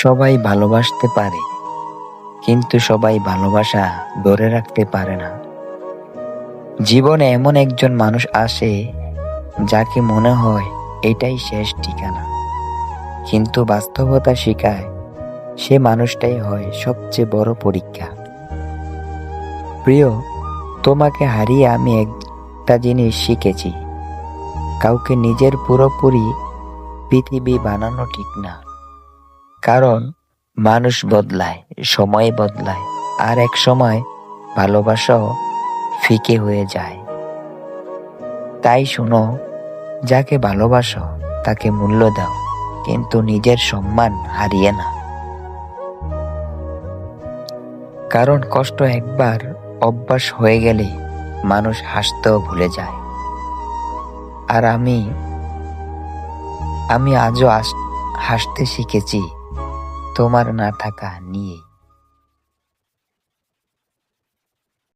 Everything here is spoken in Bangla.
সবাই ভালোবাসতে পারে, কিন্তু সবাই ভালোবাসা ধরে রাখতে পারে না। জীবনে এমন একজন মানুষ আসে যাকে মনে হয় এটাই শেষ ঠিকানা, কিন্তু বাস্তবতা শেখায় সে মানুষটাই হয় সবচেয়ে বড় পরীক্ষা। প্রিয়, তোমাকে হারিয়ে আমি একটা জিনিস শিখেছি, কাউকে নিজের পুরোপুরি পৃথিবী বানানো ঠিক না। কারণ মানুষ বদলায়, সময় বদলায়, আর এক সময় ভালোবাসাও ফিকে হয়ে যায়। তাই শোনো, যাকে ভালোবাসো তাকে মূল্য দাও, কিন্তু নিজের সম্মান হারিয়ে না। কারণ কষ্ট একবার অভ্যাস হয়ে গেলে মানুষ হাসতেও ভুলে যায়। আর আমি আজও হাসতে শিখেছি তোমার না থাকা নিয়ে।